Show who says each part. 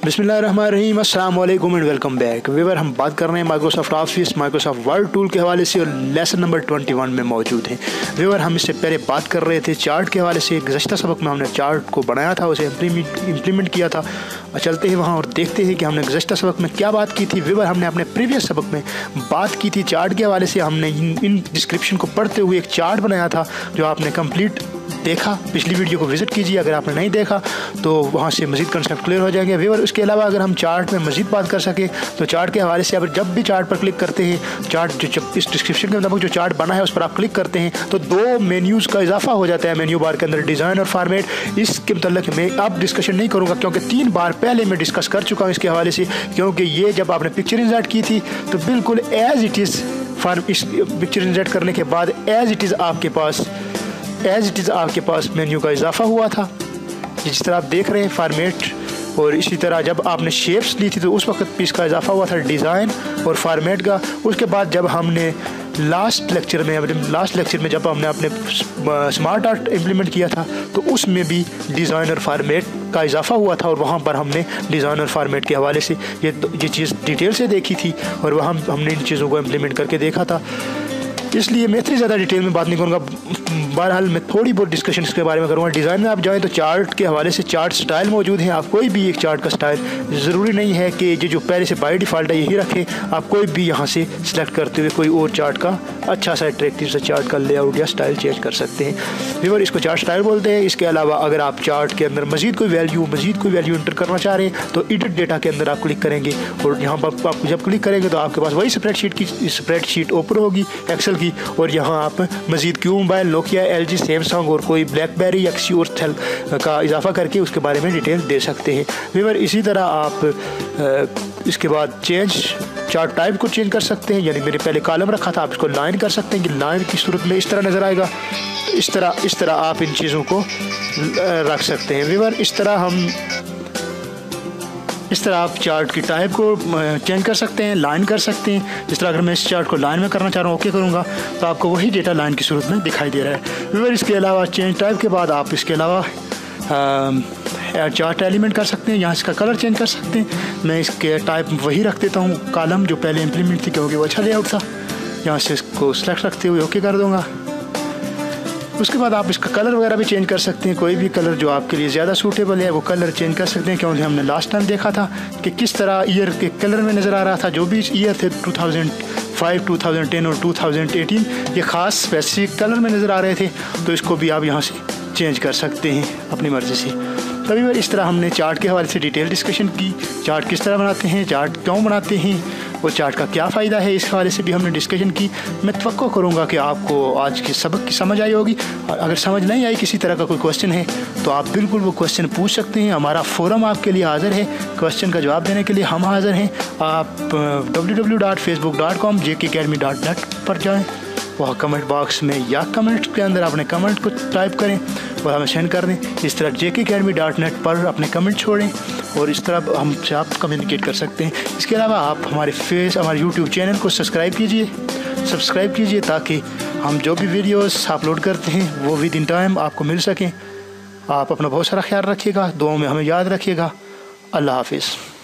Speaker 1: बिस्मिल्लाहिर्रहमानिर्रहीम, अस्सलाम वालेकुम एंड वेलकम बैक। व्यूअर, हम बात कर रहे हैं Microsoft office, Microsoft word tool के हवाले से और लेसन नंबर 21 में मौजूद हैं। व्यूअर, हम इससे पहले बात कर रहे थे चार्ट के हवाले से। गुज़श्ता सबक में हमने चार्ट को बनाया था, उसे इम्प्लीमेंट किया था। चलते हैं वहाँ और देखते हैं कि हमने गुज़श्ता सबक में क्या बात की थी। व्यूअर, हमने अपने प्रीवियस सबक में बात की थी चार्ट के हवाले से। हमने इन डिस्क्रिप्शन को पढ़ते हुए एक चार्ट बनाया था जो आपने कंप्लीट देखा। पिछली वीडियो को विज़िट कीजिए अगर आपने नहीं देखा, तो वहाँ से मज़ीद कंसेप्ट क्लियर हो जाएंगे। व्यूअर, उसके अलावा अगर हम चार्ट में मज़ीद बात कर सके तो चार्ट के हवाले से आप जब भी चार्ट पर क्लिक करते हैं, चार्ट जो इस डिस्क्रिप्शन के मुताबिक जो चार्ट बना है उस पर आप क्लिक करते हैं तो 2 मेन्यूज़ का इजाफा हो जाता है मेन्यू बार के अंदर, डिज़ाइन और फॉर्मेट। इसके मतलब मैं अब डिस्कशन नहीं करूँगा क्योंकि 3 बार पहले मैं डिस्कस कर चुका हूँ इसके हवाले से। क्योंकि ये जब आपने पिक्चर इंसर्ट की थी तो बिल्कुल एज़ इट इज़ इस पिक्चर इंसर्ट करने के बाद एज़ इट इज़ आपके पास मेन्यू का इजाफा हुआ था, जिस तरह आप देख रहे हैं फॉर्मेट। और इसी तरह जब आपने शेप्स ली थी तो उस वक्त भी इसका इजाफा हुआ था डिज़ाइन और फॉर्मेट का। उसके बाद जब हमने लास्ट लेक्चर में जब हमने अपने स्मार्ट आर्ट इम्प्लीमेंट किया था तो उसमें भी डिज़ाइन और फॉर्मेट का इजाफा हुआ था और वहाँ पर हमने डिज़ाइन और फॉर्मेट के हवाले से ये चीज़ डिटेल से देखी थी और वहाँ हमने इन चीज़ों को इम्प्लीमेंट करके देखा था। इसलिए मैं इतनी ज़्यादा डिटेल में बात नहीं करूँगा। बहरहाल मैं थोड़ी बहुत डिस्कशन इसके बारे में करूँगा। डिज़ाइन में आप जाएँ तो चार्ट के हवाले से चार्ट स्टाइल मौजूद हैं। आप कोई भी एक चार्ट का स्टाइल, ज़रूरी नहीं है कि ये जो पहले से बाय डिफ़ॉल्ट है यही रखें। आप कोई भी यहाँ से सिलेक्ट करते हुए कोई और चार्ट का अच्छा सा अट्रैक्टिव सा चार्ट का लेआउट या स्टाइल चेंज कर सकते हैं। व्यूअर, इसको चार्ट स्टाइल बोलते हैं। इसके अलावा अगर आप चार्ट के अंदर मज़ीद कोई वैल्यू इंटर करना चाह रहे हैं तो एडिट डेटा के अंदर आप क्लिक करेंगे और यहाँ पर आप जब क्लिक करेंगे तो आपके पास वही स्प्रेडशीट ओपन होगी एक्सेल की। और यहाँ आप मज़ीद Q mobile, Nokia, LG, Samsung और कोई ब्लैकबेरी या किसी और थेल का इजाफा करके उसके बारे में डिटेल दे सकते हैं। व्यूअर, इसी तरह आप इसके बाद चार्ट टाइप को चेंज कर सकते हैं। यानी मैंने पहले कॉलम रखा था, आप इसको लाइन कर सकते हैं कि लाइन की सूरत में इस तरह नज़र आएगा। इस तरह आप इन चीज़ों को रख सकते हैं। व्यूअर, इस तरह आप चार्ट की टाइप को चेंज कर सकते हैं, लाइन कर सकते हैं। जिस तरह अगर मैं इस चार्ट को लाइन में करना चाह रहा हूँ, ओके करूँगा तो आपको वही डेटा लाइन की सूरत में दिखाई दे रहा है। व्यूअर, इसके अलावा चेंज टाइप के बाद आप इसके अलावा चार्ट एलिमेंट कर सकते हैं। यहाँ इसका कलर चेंज कर सकते हैं। मैं इसके टाइप वही रख देता हूँ कॉलम जो पहले इम्प्लीमेंट थी क्योंकि वो अच्छा लेआउट था। यहाँ से इसको सेलेक्ट रखते हुए ओके कर दूँगा। उसके बाद आप इसका कलर वगैरह भी चेंज कर सकते हैं। कोई भी कलर जो आपके लिए ज़्यादा सूटेबल है वो कलर चेंज कर सकते हैं। क्योंकि हमने लास्ट टाइम देखा था कि किस तरह ईयर के कलर में नज़र आ रहा था। जो भी ईयर थे 2005, 2010 और 2018 ये ख़ास स्पेसिफिक कलर में नज़र आ रहे थे, तो इसको भी आप यहाँ से चेंज कर सकते हैं अपनी मर्ज़ी से। तभी बार इस तरह हमने चार्ट के हवाले से डिटेल डिस्कशन की। चार्ट किस तरह बनाते हैं, चार्ट क्यों बनाते हैं और चार्ट का क्या फ़ायदा है, इस हवाले से भी हमने डिस्कशन की। मैं तवक्को करूँगा कि आपको आज के सबक की समझ आई होगी। अगर समझ नहीं आई, किसी तरह का कोई क्वेश्चन है तो आप बिल्कुल वो क्वेश्चन पूछ सकते हैं। हमारा फोरम आपके लिए हाज़िर है, क्वेश्चन का जवाब देने के लिए हम हाज़िर हैं। आप www.facebook.com/jkacademy.net पर जाएँ, वहाँ कमेंट बॉक्स में या कमेंट के अंदर अपने कमेंट को टाइप करें और हमें सेंड कर दें। इस तरह jkacademy.net पर अपने कमेंट छोड़ें और इस तरह हमसे आप कम्युनिकेट कर सकते हैं। इसके अलावा आप हमारे यूट्यूब चैनल को सब्सक्राइब कीजिए ताकि हम जो भी वीडियोस अपलोड करते हैं वो विद इन टाइम आपको मिल सकें। आप अपना बहुत सारा ख्याल रखिएगा, दुआओं में हमें याद रखिएगा। अल्लाह हाफिज़।